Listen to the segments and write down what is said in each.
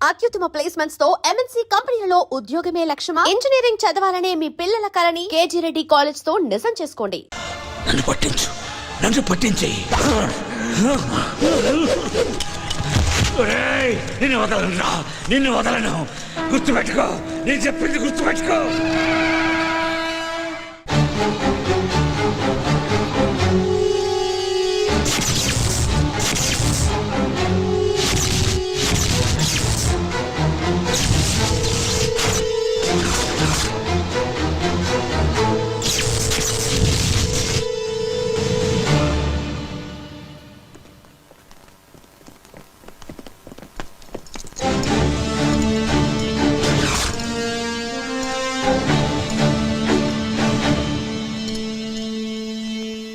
అత్యుత్తమ ప్లేస్మెంట్స్ తో ఎంఎన్సీ కంపెనీలలో ఉద్యోగమే లక్ష్యమా? ఇంజనీరింగ్ చదవాలనే మీ పిల్లల కలని కేజీ రెడ్డి కాలేజ్ తో నిజం చేసుకోండి. నన్ను పట్టించేయి. నిన్ను వదలను. గుర్తుపెట్టుకో, నేను చెప్పింది గుర్తుపెట్టుకో.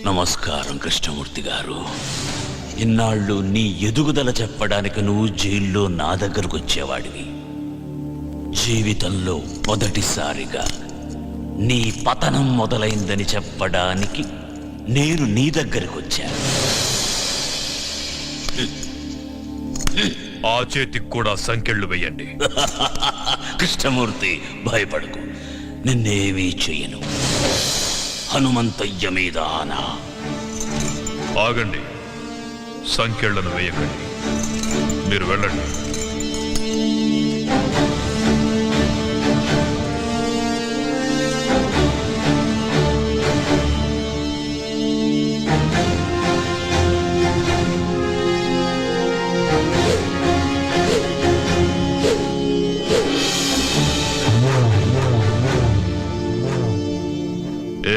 నమస్కారం కృష్ణమూర్తి గారు. ఇన్నాళ్ళు నీ ఎదుగుదల చెప్పడానికి నువ్వు జైల్లో నా దగ్గరకు వచ్చేవాడివి. జీవితంలో మొదటిసారిగా నీ పతనం మొదలైందని చెప్పడానికి నేను నీ దగ్గరకు వచ్చాను. ఆ చేతికి కూడా సంకెళ్ళు వేయండి. కృష్ణమూర్తి, భయపడకు, నిన్నేమీ చెయ్యను. హనుమంతయ్య మీద ఆనా. ఆగండి, సంకెళ్లను వేయకండి. మీరు వెళ్ళండి.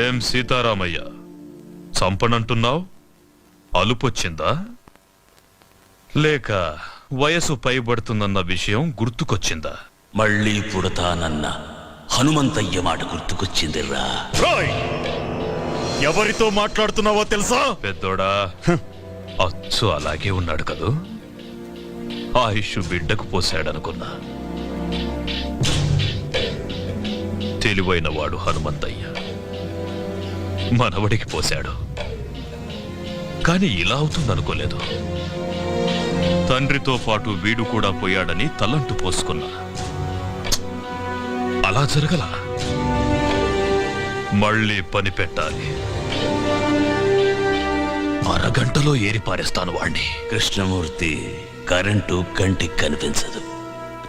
ఏం సీతారామయ్య, చంపనంటున్నావు? అలుపొచ్చిందా? లేక వయసు పైబడుతుందన్న విషయం గుర్తుకొచ్చిందా? మళ్ళీ పుడతానన్న హనుమంతయ్య మాట గుర్తుకొచ్చిందిరా. ఎవరితో మాట్లాడుతున్నావో తెలుసా? పెద్దోడా, అచ్చు అలాగే ఉన్నాడు కదూ. ఆయుష్ బిడ్డకు పోశాడనుకున్నా. తెలివైన వాడు హనుమంతయ్య మనవడికి పోశాడు. కాని ఇలా అవుతుందనుకోలేదు. తండ్రితో పాటు వీడు కూడా పోయాడని తలంటు పోసుకున్నా. అలా జరగలా. మళ్ళీ పని పెట్టాలి. అరగంటలో ఏరిపారేస్తాను వాణ్ణి. కృష్ణమూర్తి, కరెంటు కంటికి కనిపించదు.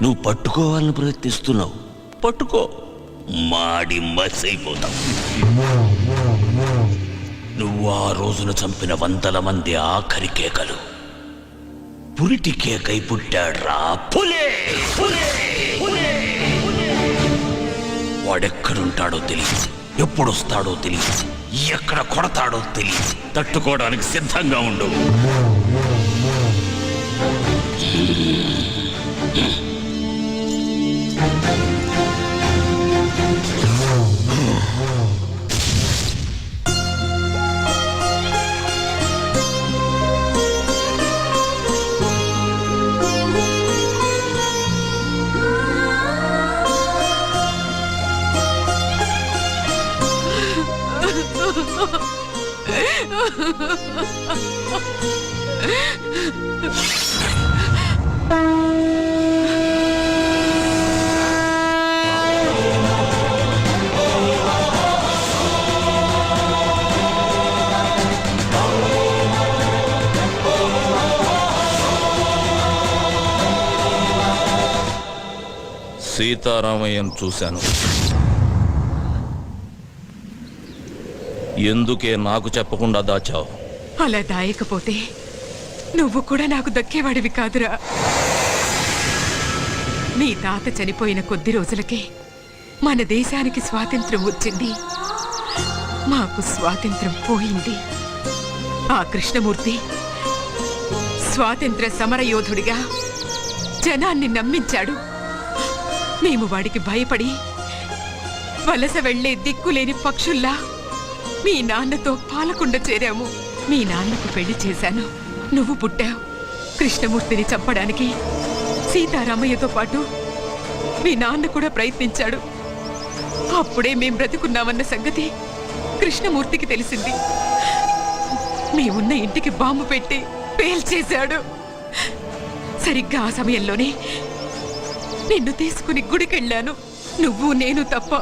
నువ్వు పట్టుకోవాలని ప్రయత్నిస్తున్నావు. పట్టుకో, మాడి మసైపోతావు. నువ్వు ఆ రోజున చంపిన 100 మంది ఆఖరి కేకలు పురిటి కేకై పుట్టాడ్రా. పులే! వాడెక్కడుంటాడో తెలియదు, ఎప్పుడొస్తాడో తెలియదు, ఎక్కడ కొడతాడో తెలియదు. తట్టుకోవడానికి సిద్ధంగా ఉండు. సీతారామయ్యను చూశాను. ఎందుకే నాకు చెప్పకుండా దాచావు? అలా దాయకపోతే నువ్వు కూడా నాకు దక్కేవాడివి కాదురా. నీ తాత చనిపోయిన కొద్ది రోజులకే మన దేశానికి స్వాతంత్ర్యం వచ్చింది. మాకు స్వాతంత్ర్యం పోయింది. ఆ కృష్ణమూర్తి స్వాతంత్ర్య సమరయోధుడిగా జనాన్ని నమ్మించాడు. మేము వాడికి భయపడి వలస వెళ్లే దిక్కులేని పక్షుల్లా మీ నాన్నతో పాలకుండ చేరాము. మీ నాన్నకు పెళ్లి చేశాను. నువ్వు పుట్టావు. కృష్ణమూర్తిని చంపడానికి సీతారామయ్యతో పాటు మీ నాన్న కూడా ప్రయత్నించాడు. అప్పుడే మేం బ్రతుకున్నామన్న సంగతి కృష్ణమూర్తికి తెలిసింది. మేమున్న ఇంటికి బాంబు పెట్టి పేల్చేశాడు. సరిగ్గా ఆ సమయంలోనే నిన్ను తీసుకుని గుడికెళ్ళాను. నువ్వు నేను తప్ప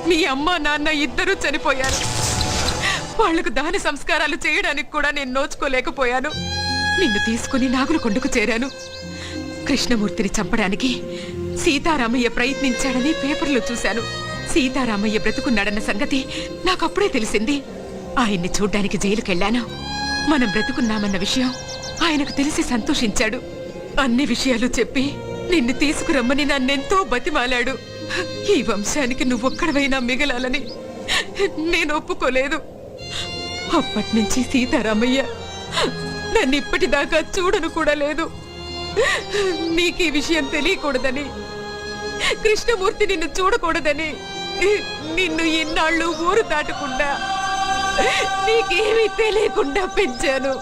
మీ అమ్మ నాన్న ఇద్దరూ చనిపోయారు. వాళ్లకు దాన సంస్కారాలు చేయడానికి కూడా నేను నోచుకోలేకపోయాను. నిన్ను తీసుకుని నాగులకొండకు చేరాను. కృష్ణమూర్తిని చంపడానికి సీతారామయ్య ప్రయత్నించాడని పేపర్లో చూశాను. సీతారామయ్య బ్రతుకున్నాడన్న సంగతి నాకప్పుడే తెలిసింది. ఆయన్ని చూడ్డానికి జైలుకెళ్ళాను. మనం బ్రతుకున్నామన్న విషయం ఆయనకు తెలిసి సంతోషించాడు. అన్ని విషయాలు చెప్పి నిన్ను తీసుకురమ్మని నన్నెంతో బతిమాలాడు. ఈ వంశానికి నువ్వొక్కడవైనా మిగలాలని నేను ఒప్పుకోలేదు. అప్పటినుంచి సీతారామయ్య నన్ను ఇప్పటిదాకా చూడను కూడా లేదు. నీకు ఈ విషయం తెలియకూడదని, కృష్ణమూర్తి నిన్ను చూడకూడదని నిన్ను ఇన్నాళ్ళు ఊరు దాటకుండా నీకేమీ తెలియకుండా పెంచాను.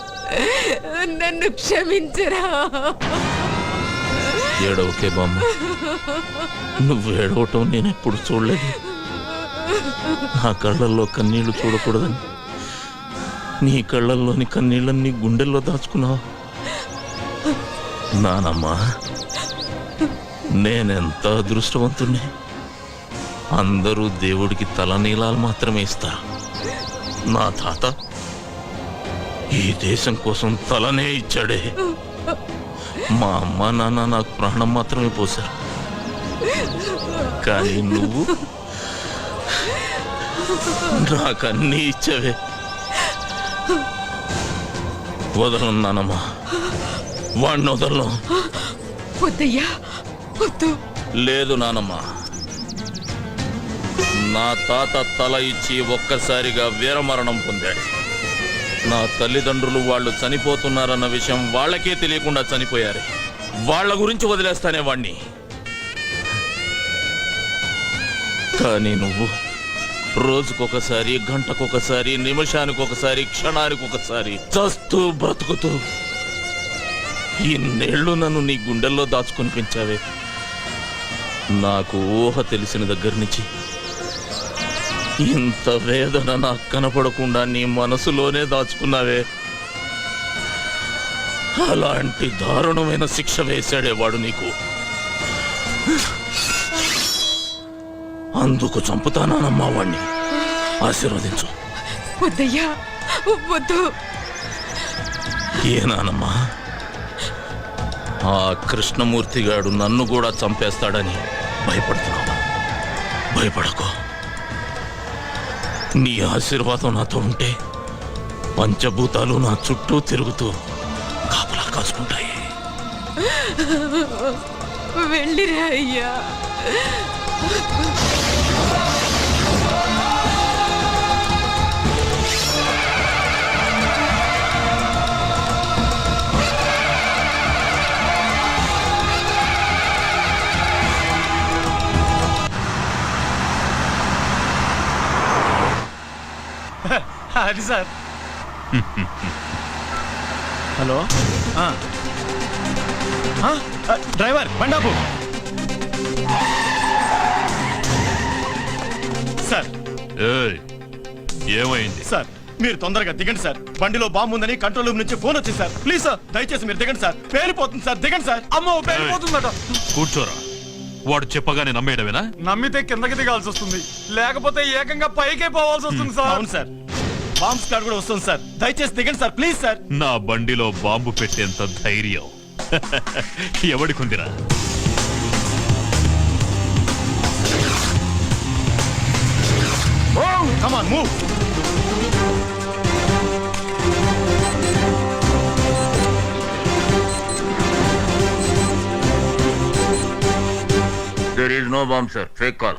నన్ను క్షమించరా. ఏడవకే బామ్మ, నువ్వు ఏడవటం నేను ఎప్పుడు చూడలేదు. నా కళ్ళల్లో కన్నీళ్లు చూడకూడదని నీ కళ్ళల్లోని కన్నీళ్ళని గుండెల్లో దాచుకున్నావు. నానమ్మా, నేనెంత అదృష్టవంతుణ్ణి. అందరూ దేవుడికి తలనీలాలు మాత్రమే ఇస్తారు. నా తాత ఈ దేశం కోసం తలనే ఇచ్చాడే. మా అమ్మ నాన్న నాకు ప్రాణం మాత్రమే పోశారు. కానీ నువ్వు నాకన్నీ ఇచ్చావే. వదలను నానమ్మా, వాడిని వదలను. వద్దయ్యా, వద్దు. లేదు నానమ్మా, నా తాత తల ఇచ్చి ఒక్కసారిగా వీరమరణం పొందాడు. నా తల్లిదండ్రులు వాళ్ళు చనిపోతున్నారన్న విషయం వాళ్ళకే తెలియకుండా చనిపోయారు. వాళ్ళ గురించి వదిలేస్తానే వాణ్ణి. కానీ నువ్వు రోజుకొకసారి, గంటకొకసారి, నిమిషానికొకసారి, క్షణానికొకసారి చస్తూ బ్రతుకుతూ ఇన్నేళ్లు నన్ను నీ గుండెల్లో దాచుకొని పెంచావే. నాకు ఊహ తెలిసిన దగ్గర నుంచి ఇంత వేదన నాకు కనపడకుండా నీ మనసులోనే దాచుకున్నావే. అలాంటి దారుణమైన శిక్ష వేశాడేవాడు నీకు. అందుకు చంపుతానమ్మా వాణ్ణి. ఆశీర్వదించు. వద్దయ్యా, వద్దు. ఏనానమ్మా, ఆ కృష్ణమూర్తిగాడు నన్ను కూడా చంపేస్తాడని భయపడుతున్నావా? భయపడకు. నీ ఆశీర్వాదం నాతో ఉంటే పంచభూతాలు నా చుట్టూ తిరుగుతూ కాపలా కాసుకుంటాయి. వెళ్ళిరా అయ్యా. అది సార్. హలో, డ్రైవర్ బండాపు సార్. ఏయ్, ఏమైంది? సార్ మీరు తొందరగా దిగండి సార్. బండిలో బాంబు ఉందని కంట్రోల్ రూమ్ నుంచి ఫోన్ వచ్చింది సార్. ప్లీజ్ సార్, దయచేసి మీరు దిగండి సార్. పేలిపోతుంది సార్, దిగండి సార్. అమ్మో, పేలిపోతుందట. కూర్చోరా. వాడు చెప్పగానే నమ్మేయడమేనా? నమ్మితే కిందకి దిగాల్సి వస్తుంది, లేకపోతే ఏకంగా పైకే పోవాల్సి వస్తుంది సార్. అవును సార్, బాంబ్ స్క్వాడ్ కూడా వస్తుంది సార్. దయచేసి దిగండి సార్, ప్లీజ్ సార్. నా బండిలో బాంబు పెట్టేంత ధైర్యం ఎవడికుందిరా? Come on, move. There is no bomb, sir. Fake call.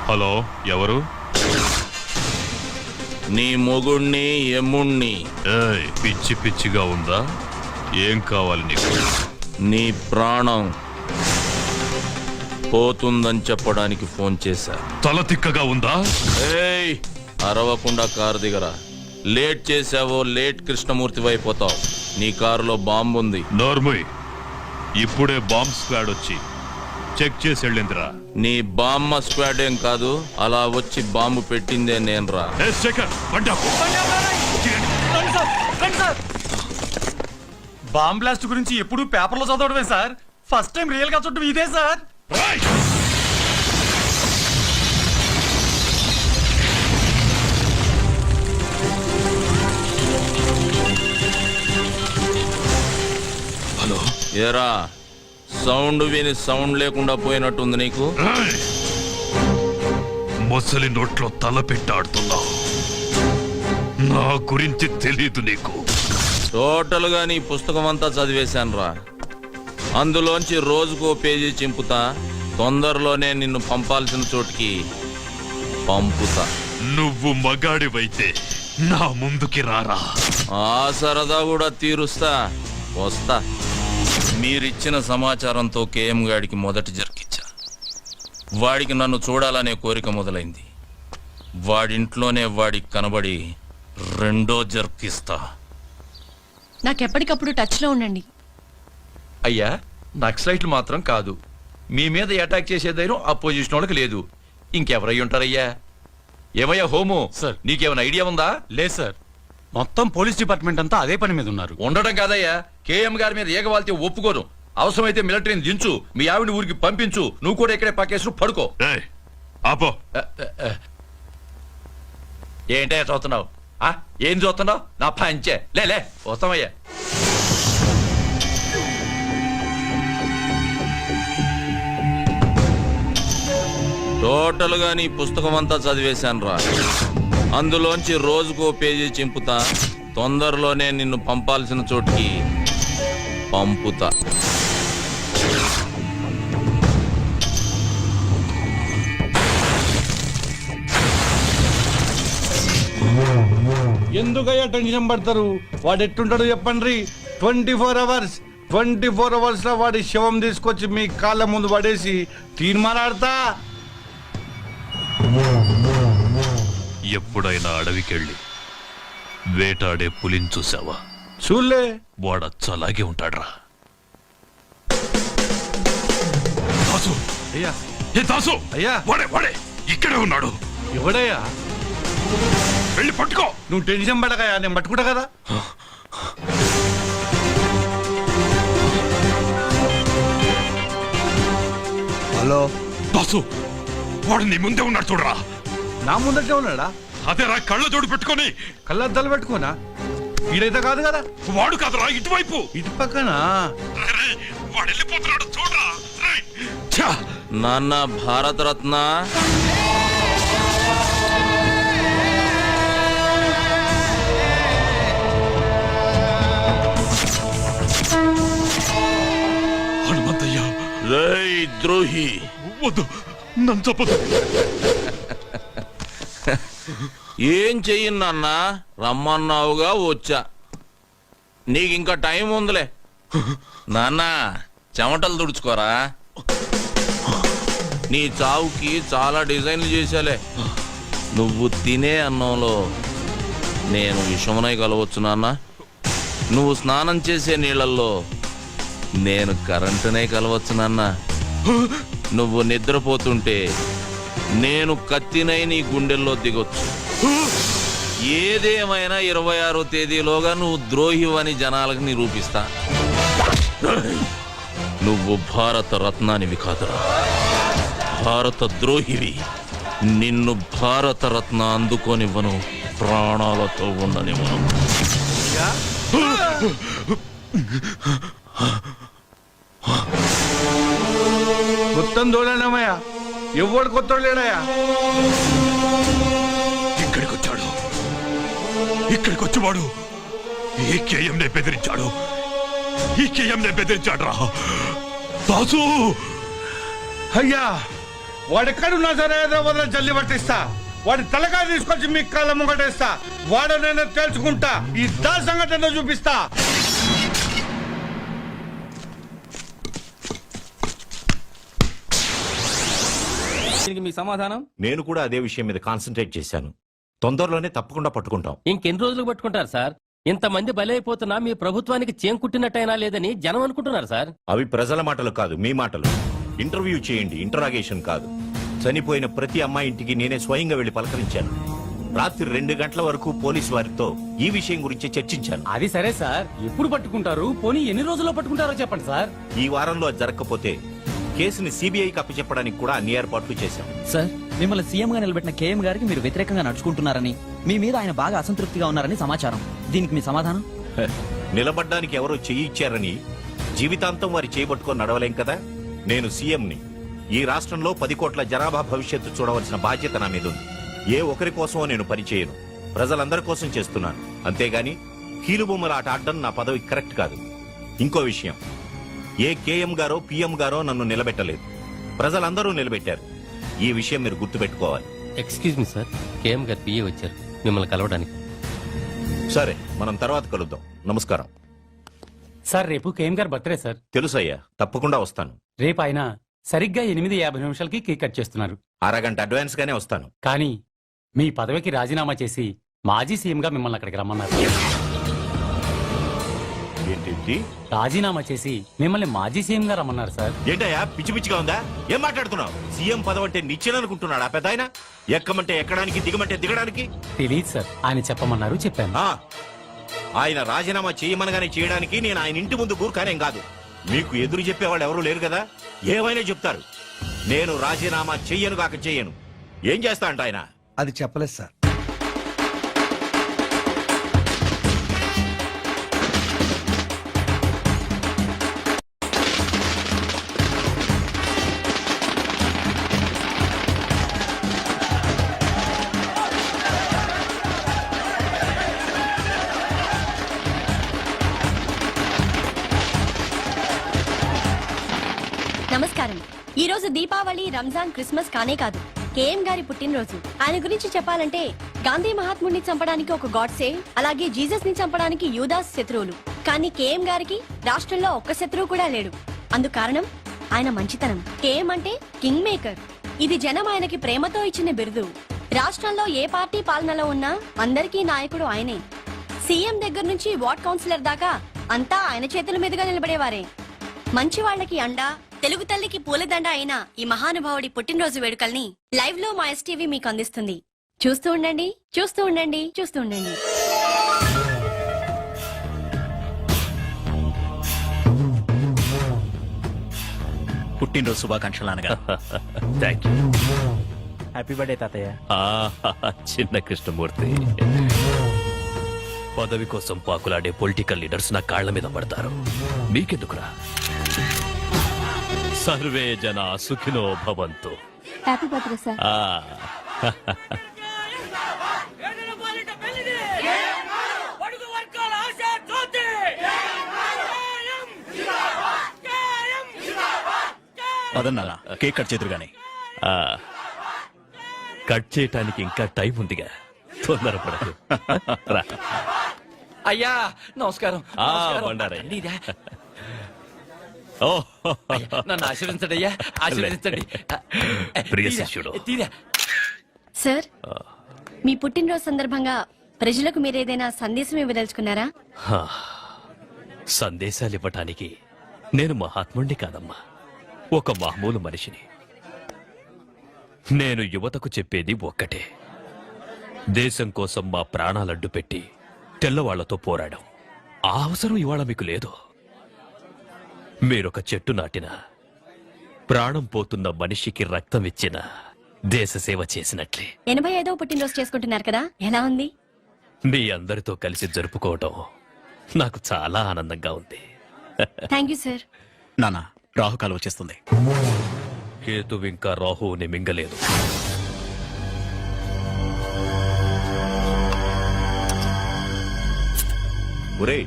Hello, ఎవరు? నీ మొగుణ్ణి, ఎమ్ముణ్ణి. ఏయ్, పిచ్చి పిచ్చిగా ఉందా? ఏం కావాలి నీకు? నీ ప్రాణం పోతుందని చెప్పడానికి ఫోన్ చేశా. తల తిక్కగా ఉందా? ఏయ్, అరవకుండా కారు దిగరా. లేట్ చేసావో లేట్ కృష్ణమూర్తి అయిపోతావు. నీ కారులో బాంబు ఉంది. నోర్ముయ్, ఇప్పుడే బాంబ్ స్క్వాడ్ వచ్చి చెక్ చేసి వెళ్ళిందిరా. నీ బామ్మ స్క్వాడ్ ఏం కాదు, అలా వచ్చి బాంబు పెట్టిందే నేనురా. ఏ శేఖర్, బండి ఆపు. బాంబ్ బ్లాస్ట్ గురించి ఎప్పుడు పేపర్లో చదవడమే సార్. ఫస్ట్ టైం రియల్ గా చూడటం ఇదే సార్. హలో ఏరా సౌండ్ విని సౌండ్ లేకుండా పోయినట్టుంది నీకు. మొసలి నోట్లో తల పెట్టాడుతున్నావు. నా గురించి తెలీదు నీకు. టోటల్ గా నీ పుస్తకం అంతా చదివేశాను రా. అందులోంచి రోజుకో పేజీ చింపుతా. తొందరలోనే నిన్ను పంపాల్సిన చోటికి పంపుతా. నువ్వు మగాడివైతే నా ముందుకి రారా. ఆ సరదా కూడా తీరుస్తా. వస్తా. మీరిచ్చిన సమాచారంతో కేఎం గాడికి మొదటి జరికిచ్చా. వాడికి నన్ను చూడాలనే కోరిక మొదలైంది. వాడింట్లోనే వాడికి కనబడి రెండో జర్కిస్తా. నాకెప్పటికప్పుడు టచ్ లో ఉండండి. అయ్యా నక్సలైట్లు మాత్రం కాదు, మీ మీద అటాక్ చేసే ధైర్యం అపోజిషన్ వాళ్ళకి లేదు. ఇంకెవరై ఉంటారయ్యా? ఏమయ్యా హోము, సార్. నీకేమైనా ఐడియా ఉందా? లేదు సార్, మొత్తం పోలీస్ డిపార్ట్మెంట్ అంతా అదే పని మీద ఉన్నారు. ఉండడం కాదయ్యా, కేఎం గారి మీద ఏగవాల్తే ఒప్పుకోను. అవసరమైతే మిలిటరీని దించు, మీ ఆవిడ ఊరికి పంపించు. నువ్వు కూడా ఇక్కడే పక్కేసు పడుకో. ఏయ్, ఆపో. ఏంటయ్యా చూస్తున్నావు? ఏం చూస్తున్నావు? నా పంచే లే వస్తామయ్యా. టోటల్ గా నీ పుస్తకం అంతా చదివేశాను రా. అందులోంచి రోజుకో పేజీ చింపుతా. తొందరలోనే నిన్ను పంపాల్సిన చోటికి పంపుతా. ఎందుకయ్యా టెన్షన్ పడతారు? వాడు ఎట్టుంటాడు చెప్పండి. 24 అవర్స్ 24 అవర్స్ లో వాడి శవం తీసుకొచ్చి మీ కాళ్ళ ముందు పడేసి తీర్మానాడతా. ఎప్పుడైనా అడవికెళ్ళి వేటాడే పులిని చూసావా? చూలే. వాడచ్చలాగే ఉంటాడ్రా. దాసు, అయ్యా ఏ దాసు, అయ్యా. వాడే ఇక్కడే ఉన్నాడు. ఎవడయ్యా? వెళ్ళి పట్టుకో. నువ్వు టెన్షన్ పడకయ్యా, నేను పట్టుకుంటా కదా. హలో దాసు, వాడు నీ ముందే ఉన్నాడు చూడరా. నా ముందటే ఉన్నాడా? అదేరా, కళ్ళ జోడు పెట్టుకొని. కళ్ళద్దాలు పెట్టుకోనా? ఈడైతే కాదు కదా. వాడు కాదురా, ఇటువైపు. ఇటు పక్కన. రేయ్, వాడు వెళ్ళిపోతున్నాడు చూడరా. రేయ్, ఛా! నాన్న భారతరత్న, హనుమంతయ్య, రేయ్ ద్రోహి, వద్దు, నన్ను చెప్పదు. ఏం చెయ్యి నాన్న? రమ్మన్నావుగా వచ్చా. నీకింకా టైం ఉందిలే. నాన్న చెమటలు తుడుచుకోరా. నీ చావుకి చాలా డిజైన్లు చేశాలే. నువ్వు తినే అన్నంలో నేను విషమునై కలవచ్చు నాన్న. నువ్వు స్నానం చేసే నీళ్ళల్లో నేను కరెంటునే కలవచ్చు నాన్న. నువ్వు నిద్రపోతుంటే నేను కత్తినై నీ గుండెల్లో దిగొచ్చు. ఏదేమైనా 26వ తేదీలోగా నువ్వు ద్రోహివని జనాలకు నిరూపిస్తా. నువ్వు భారత రత్నానివి కాదురా, భారత ద్రోహివి. నిన్ను భారత రత్న అందుకోనివ్వను, ప్రాణాలతో ఉండనివ్వను. మొత్తం దోడనమయ్యా, ఎవడు కొత్త లేడయ్యా. ఇక్కడికి వచ్చేవాడు ఈ కేఎంనే బెదిరించాడు. ఈ కేఎంనే బెదిరించాడు రా. దాసు, అయ్యా వాడెక్కడున్నా సరే హైదరాబాద్ జల్లి పట్టిస్తా. వాడి తలకాయ తీసుకొచ్చి మీ కాళ్ళ ముంగటేస్తా. వాడు నేను తెలుసుకుంటా. ఈ దా సంఘటన చూపిస్తా. మీ సమాధానం? నేను కూడా అదే విషయం మీద కాన్సన్ట్రేట్ చేశాను. తొందరలోనే తప్పకుండా పట్టుకుంటాం. ఇంకెన్ని రోజులు పట్టుకుంటారు సార్? ఇంతమంది బలైపోతున్నా మీ ప్రభుత్వానికి చేం కుట్టినట్టయినా లేదని జనం అనుకుంటున్నారు సార్. అవి ప్రజల మాటలు కాదు, మీ మాటలు. ఇంటర్వ్యూ చేయండి, ఇంటరాగేషన్ కాదు. చనిపోయిన ప్రతి అమ్మాయి ఇంటికి నేనే స్వయంగా వెళ్లి పలకరించాను. రాత్రి 2 గంటల వరకు పోలీసు వారితో ఈ విషయం గురించి చర్చించాను. అది సరే సార్, ఎప్పుడు పట్టుకుంటారు? పోనీ ఎన్ని రోజుల్లో పట్టుకుంటారో చెప్పండి సార్. ఈ వారంలో అది జరగకపోతే కేసుని సిబిఐకి అప్పచెప్పడానికి కూడా అన్ని ఏర్పాట్లు చేశాం. సార్ మిమ్మల్ని సీఎం గా నిలబెట్టిన కేఎం గారికి మీరు వ్యతిరేకంగా నడుచుకుంటున్నారని, మీ మీద ఆయన బాగా అసంతృప్తిగా ఉన్నారని సమాచారం. దీనికి మీ సమాధానం? హ, నిలబడ్డానికి ఎవరో చెయ్యి ఇచ్చారని జీవితాంతం వారి చేయబట్టుకొని నడవలేం కదా. నేను సీఎంని. ఈ రాష్ట్రంలో 10 కోట్ల జనాభా భవిష్యత్తు చూడవలసిన బాధ్యత నా మీద ఉంది. ఏ ఒకరి కోసమో నేను పనిచేయను, ప్రజలందరి కోసం చేస్తున్నాను. అంతేగాని కీలుబొమ్మల ఆట ఆడడం నా పదవి కరెక్ట్ కాదు. ఇంకో విషయం, ఏ కేఎం గారో పిఎం గారో నన్ను నిలబెట్టలేదు, ప్రజలందరూ నిలబెట్టారు. ఈ విషయం మీరు గుర్తుపెట్టుకోవాలి. ఎక్స్క్యూజ్ మీ సార్, కేఎం గారు పిఏ వచ్చారు మిమ్మల్ని కలవడానికి. సరే, మనం తర్వాత కలుద్దాం. నమస్కారం. సార్ రేపు కేఎం గారు బర్త్డే సార్. తెలుసయ్యా, తప్పకుండా వస్తాను. రేపు ఆయన సరిగ్గా 8:50 కేక్ కట్ చేస్తున్నారు. అరగంట అడ్వాన్స్ గానే వస్తాను. కానీ మీ పదవికి రాజీనామా చేసి మాజీ సీఎంగా మిమ్మల్ని అక్కడికి రమ్మన్నారు. ఏంటి? రాజీనామా చేసి మిమ్మల్ని మాజీ సీఎంగా రమ్మన్నారు సార్. ఏంటయ్యా, పిచ్చి పిచ్చిగా ఉందా? ఏం మాట్లాడుతున్నావు? సీఎం పదవి అంటే నిచ్చెననుకుంటున్నాడా పెద్ద ఆయన? ఎక్కమంటే ఎక్కడానికి, దిగమంటే దిగడానికి. తెలియదు సార్, ఆయన చెప్పమన్నారు, చెప్పాను. ఆ, ఆయన రాజీనామా చేయమనగానే చేయడానికి నేను ఆయన ఇంటి ముందు కూరుకానేం కాదు. మీకు ఎదురు చెప్పేవాళ్ళు ఎవరూ లేరు కదా, ఏమైనా చెప్తారు. నేను రాజీనామా చెయ్యను కాక చెయ్యను. ఏం చేస్తా అంట ఆయన? అది చెప్పలేదు సార్. నమస్కారం. ఈ రోజు దీపావళి, రంజాన్, క్రిస్మస్ కానే కాదు, కేఎం గారి పుట్టినరోజు. ఆయన గురించి చెప్పాలంటే గాంధీ మహాత్ముడిని చంపడానికి ఒక గాడ్సే, అలాగే జీసస్ ని చంపడానికి యూదాస్ శత్రువులు. కానీ కేఎం గారికి రాష్ట్రంలో ఒక్క శత్రువు కూడా లేడు. అందుకు కారణం ఆయన మంచితనం. కేఎం అంటే కింగ్ మేకర్. ఇది జనం ఆయనకి ప్రేమతో ఇచ్చిన బిరుదు. రాష్ట్రంలో ఏ పార్టీ పాలనలో ఉన్నా అందరికీ నాయకుడు ఆయనే. సీఎం దగ్గర నుంచి వార్డ్ కౌన్సిలర్ దాకా అంతా ఆయన చేతుల మీదుగా నిలబడేవారే. మంచి వాళ్ళకి అండా, తెలుగు తల్లికి పూలదండ అయిన ఈ మహానుభావుడి పుట్టినరోజు వేడుకల్ని లైవ్ లో మా ఎస్టీవీ మీకు అందిస్తుంది. చూస్తూ ఉండండి, చూస్తూ ఉండండి, చూస్తూ ఉండండి. పుట్టినరోజు శుభాకాంక్షలు నాన్నగారు. Thank you. హ్యాపీ బర్త్డే తాతయ్య. చిన్న కృష్ణమూర్తి, పదవి కోసం పాకులాడే పొలిటికల్ లీడర్స్ నా కాళ్ల మీద పడతారు. మీకెందుకురా? సర్వే జన సుఖినో భవంతు. Happy birthday sir. పదన్నా కేక్ కట్ చేతురు గాని. కట్ చేయటానికి ఇంకా టైం ఉందిగా, తొందరపడదు. రా. అయ్యా నమస్కారం. నమస్కారం. బండారయ్య. నీదా? ఓ, అయ్యా, నన్ను ఆశీర్వదించండి అయ్యా, ఆశీర్వదించండి. ప్రియ తీరా, శిష్యుడు. తీరా. సార్, మీ పుట్టినరోజు సందర్భంగా ప్రజలకు మీరేదైనా సందేశం ఇవ్వదలుచుకున్నారా? సందేశాలు ఇవ్వటానికి నేను మహాత్ముణ్ణి కాదమ్మా, ఒక మామూలు మనిషిని. నేను యువతకు చెప్పేది ఒక్కటే: దేశం కోసం మా ప్రాణాలడ్డు పెట్టి తెల్లవాళ్లతో పోరాడాం. ఆ అవసరం ఇవాళ మీకు లేదు. మీరొక చెట్టు నాటిన, ప్రాణం పోతున్న మనిషికి రక్తం ఇచ్చిన, దేశ సేవ చేసినట్లే. 85వ పుట్టినరోజు చేసుకుంటున్నారు కదా, ఎలా ఉంది? మీ అందరితో కలిసి జరుపుకోవటం నాకు చాలా ఆనందంగా ఉంది. Thank you sir. నాన్న రాహుకాలం వచ్చేస్తుంది. కేతు ఇంకా రాహువుని మింగలేదు. ఒరే,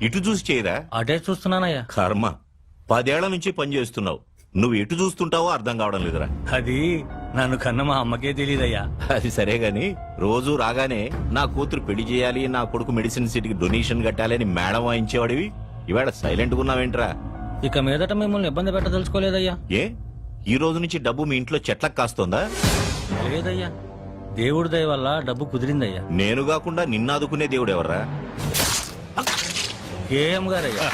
ఇటు చూసి చేయరా? అడే చూస్తున్నానయ్యా. కర్మ, 10 ఏళ్ల నుంచి పనిచేస్తున్నావు, నువ్వు ఎటు చూస్తుంటావో అర్థం కావడం లేదురా. అది నన్ను కన్న మా అమ్మకే తెలియదయ్యా. అది సరే గాని, రోజు రాగానే నా కూతురు పెళ్లి చేయాలి, నా కొడుకు మెడిసిన్ సీట్కి డొనేషన్ కట్టాలి అని మేడం వాయించేవాడివి, ఇవాళ సైలెంట్ గా ఉన్నావేంట్రా? ఇక మీదట మిమ్మల్ని ఇబ్బంది పెట్టదలుచుకోలేదయ్యా. ఏ, ఈ రోజు నుంచి డబ్బు మీ ఇంట్లో చెట్లకు కాస్తోందా? లేదయ్యా, దేవుడి దయ వల్ల డబ్బు కుదిరిందయ్యా. నేను కాకుండా నిన్నాదుకునే దేవుడు ఎవర్రా? కేఎం గారయ్యా.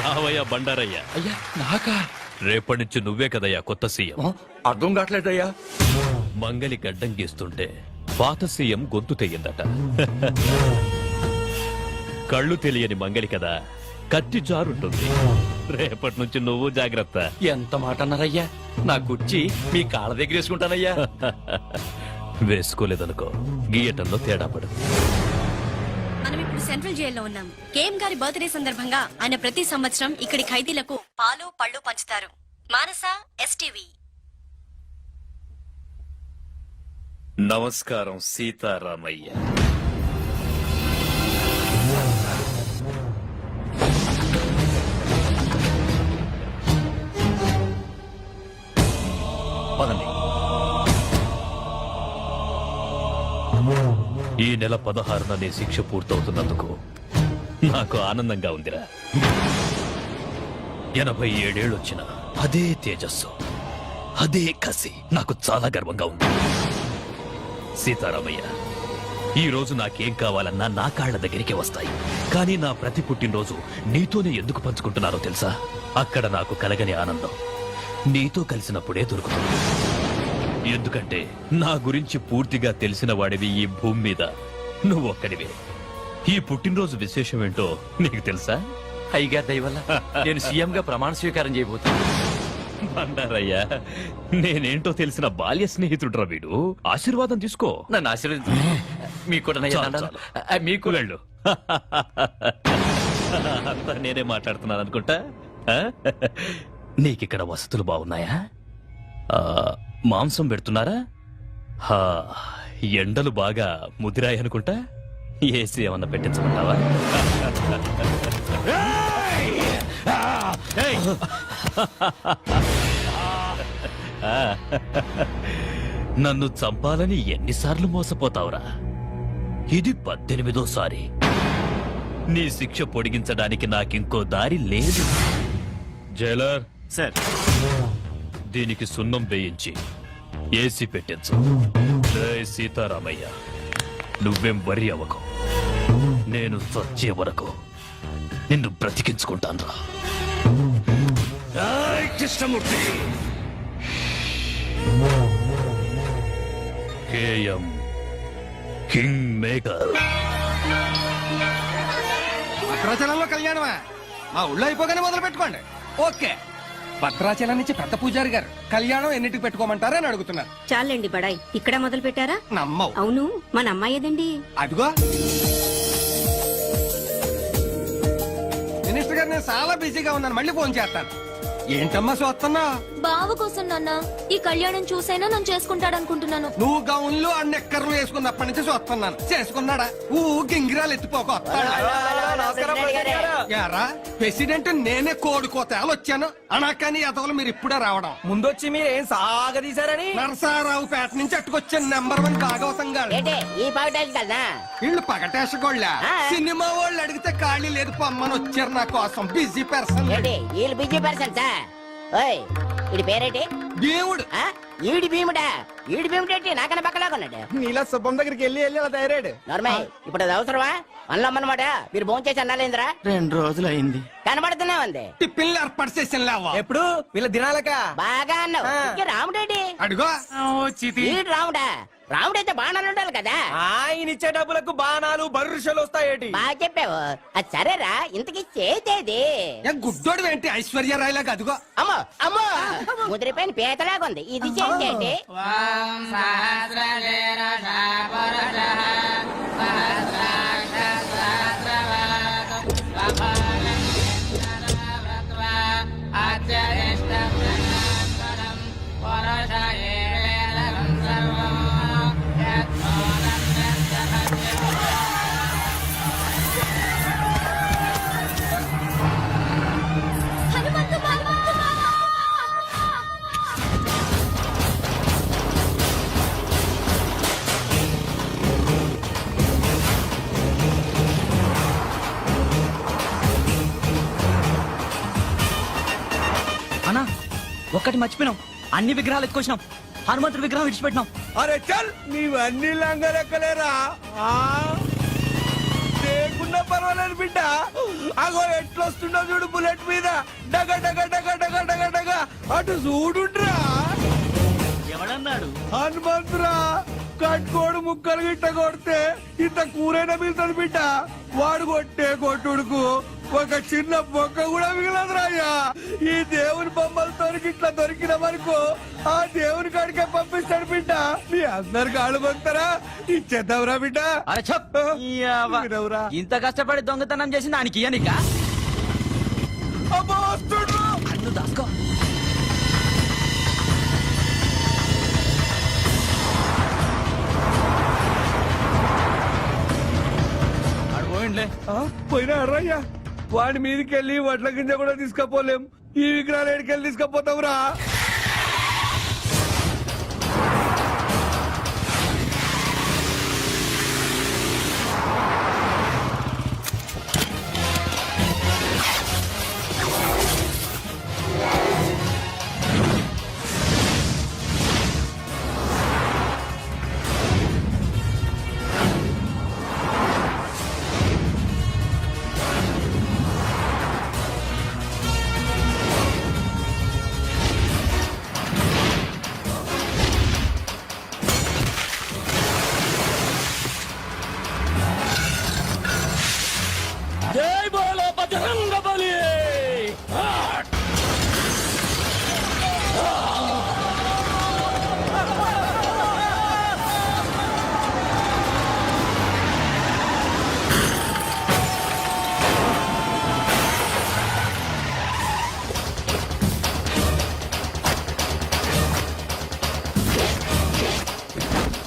రావయ్యా బండారయ్య. అయ్యా నాకా? రేపటి నుంచి నువ్వే కదయ్యా కొత్త సీఎం. అర్థం కావట్లేదయ్యా. మంగలి గడ్డం గీస్తుంటే పాత సీఎం గొంతు తెయ్యిందట. కళ్ళు తెలియని మంగలి కదా, కత్తి జారుంటుంది. రేపటి నుంచి నువ్వు జాగ్రత్త. ఎంత మాట అన్నారయ్యా, నా కుర్చీ మీ కాళ్ళ దగ్గర వేసుకుంటానయ్యా. వేసుకోలేదనుకో, గీయటంలో తేడా పడదు. మనం ఇప్పుడు సెంట్రల్ జైల్లో ఉన్నాం. కేఎం గారి బర్త్డే సందర్భంగా ఆయన ప్రతి సంవత్సరం ఇక్కడి ఖైదీలకు పాలు పళ్ళు పంచుతారు. మానస, ఎస్టీవీ. నమస్కారం సీతారామయ్య. పదండి. ఈ నెల 16న నీ శిక్ష పూర్తవుతున్నందుకు నాకు ఆనందంగా ఉందిరా. 87 ఏళ్ళొచ్చిన అదే తేజస్సు, అదే కసి నాకు చాలా గర్వంగా ఉంది. సీతారామయ్య, ఈ రోజు నాకేం కావాలన్నా నా కాళ్ల దగ్గరికి వస్తాయి. కానీ నా ప్రతి పుట్టినరోజు నీతోనే ఎందుకు పంచుకుంటున్నారో తెలుసా? అక్కడ నాకు కలగని ఆనందం నీతో కలిసినప్పుడే దొరుకుతుంది. ఎందుకంటే నా గురించి పూర్తిగా తెలిసిన వాడివి ఈ భూమి మీద నువ్వొక్కడివే. ఈ పుట్టినరోజు విశేషం ఏంటో నీకు తెలుసా? అయ్యగారి దయ వల్ల నేను సీఎం గా ప్రమాణ స్వీకారం చేయబోతున్నా. అన్నారయ్యా, నేనేంటో తెలిసిన బాల్య స్నేహితుడురా వీడు. ఆశీర్వాదం తీసుకో. నన్ను ఆశీర్వదించు. మీకు కూడా నయ్యా చాలు, దండాలు. చాలు. మీకు వెళ్ళు. అంతా నేనే మాట్లాడుతున్నాను అనుకుంటా. ఆ? నీకిక్కడ వసతులు బాగున్నాయా? మాంసం పెడుతున్నారా? హా, ఎండలు బాగా ముదిరాయి అనుకుంటా. ఏసీ ఏమన్నా పెట్టించమంటావా? నన్ను చంపాలని ఎన్నిసార్లు మోసపోతావురా? ఇది 18వ నీ శిక్ష పొడిగించడానికి నాకింకో దారి లేదు. జైలర్ సార్, దీనికి సున్నం వేయించి ఏసీ పెట్టించు. జై సీతారామయ్య, నువ్వేం వరి అవ్వకు. నేను చచ్చే వరకు నిన్ను బ్రతికించుకుంటాను రా. కృష్ణమూర్తి. KM king maker. భద్రాచలంలో కళ్యాణమా? మా ఊళ్ళో అయిపోగానే మొదలు పెట్టుకోండి. ఓకే. భద్రాచలం నుంచి పెద్ద పూజారి గారు కళ్యాణం ఎన్నిటికి పెట్టుకోమంటారని అడుగుతున్నారు. చాలండి బడాయ్, ఇక్కడ మొదలు పెట్టారా? నమ్మవు. అవును, మన అమ్మాయి ఏదండి? అదిగో మినిస్టర్ గారు, నేను చాలా బిజీగా ఉన్నాను, మళ్ళీ ఫోన్ చేస్తాను. ఏంటమ్మా చూస్తున్నా? బావ కోసం నాన్న, ఈ కళ్యాణం చూసైనా నన్ను చేసుకుంటాడనుకుంటున్నాను. నువ్వు గౌన్లు అన్నెక్కర్లు వేసుకున్నప్పటి నుంచి చూస్తున్నాను. చేసుకున్నాడా? గింగిరాలు ఎత్తిపోక యారా ప్రెసిడెంట్ నేనే కోడుకోతేలు వచ్చాను అనకాని అతలు మీరు ఇప్పుడే రావడం. ముందొచ్చి మీరేం సాగదీశారని నరసారావు పేట నుంచి అట్టుకొచ్చిన నెంబర్ 1 భాగవతం గారు. ఈ పాటేసి కదా వీళ్ళు పగటేసగోళ్ళ. సినిమా వాళ్ళు అడిగితే ఖాళీ లేదు పొమ్మని వచ్చారు నా కోసం. Busy person. వీళ్ళు బిజీ పర్సన్ సార్. ఓయ్, వీడి పేరేటి? దేవుడు. ఈడి భీముడా? ఈడి భీముడేంటి నాకన్నా పక్కలాగా ఉన్నాడు? నీలా శుభం దగ్గరికి వెళ్ళి అలా తయారాడు. నార్మల్, ఇప్పుడు అది అవసరమా? అన్నమాట మీరు భోజనం చేసి అన్నాలేంద్రా? 2 రోజులు అయింది. కనబడుతున్నావు అంది. టిఫిన్లు ఏర్పాటు చేసిన లేవా? ఎప్పుడు? వీళ్ళ దినాలక బాగా అన్నావు. రాముడేటి? అడుగో ఈడు రాముడా? రాముడైతే బాణాలు ఉండాలి కదా. ఆయన ఇచ్చే డబ్బులకు బాణాలు బర్రుషలు వస్తాయేటి? బాగా చెప్పావు. అది సరేరా, ఇంతకీ చేతేది? గుడ్డోడు ఏంటి ఐశ్వర్యరాయలాగా? అదిగో. అమ్మో అమ్మో, ముదిరిపోయిన పీతలాగా ఉంది. ఇది చేతేటి? అన్నా, ఒక్కటి మర్చిపోయినాం. అన్ని విగ్రహాలు ఎత్తుకొచ్చినాం. హనుమంతుడి విగ్రహం విడిచిపెట్టినాం. అరే చల్, నీవన్నీ లంగలెక్కలేరా? లేకున్నా పర్వాలేదు బిడ్డ. అగో ఎట్లొస్తుండో చూడు బుల్లెట్ మీద. డగ డగ డగ డగ డగ డగ. అటు చూడుండ్రా. ఎవడన్నాడు? హనుమంతురా. కట్టుకోడు ముక్కలు గిట్ట కొడితే ఇంత కూరైనా మిగులుతుంది బిడ్డ. వాడు కొట్టే కొట్టుడుకు ఒక చిన్న బొక్క కూడా మిగలదురా అయ్యా. ఈ దేవుని బొమ్మలతో ఇట్లా దొరికిన వరకు ఆ దేవుని కాడికే పంపిస్తాడు బిడ్డ. మీ అందరు కాళ్ళు పొందుతారా? ఇచ్చేద్దాంరా బిడ్డ. అరే చెప్ వినవురా. ఇంత కష్టపడి దొంగతనం చేసింది దానికి ఇయ్యనిక అబ్బో, వస్తుండ్రు. కళ్ళు దాసుకో. ఆ, పోయినా అర్రయ్యా. వాడి మీదకెళ్ళి వడ్ల గింజ కూడా తీసుకపోలేం. ఈ విగ్రహాలు ఎడికెళ్ళి తీసుకపోతావురా? జై బోలో బజరంగ బలి.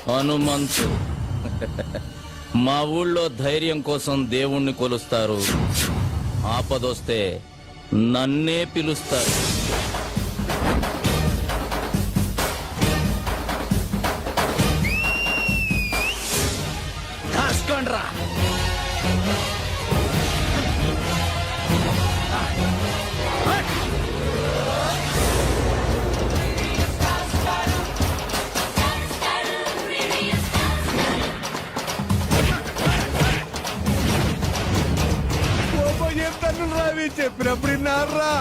హనుమంతు మా ఊళ్ళో ధైర్యం కోసం దేవుణ్ణి కొలుస్తారు. ఆపదొస్తే నన్నే పిలుస్తారు. కాసుకోండ్రా. కోపం చెప్తాను రావి, చెప్పినప్పుడు విన్నారా?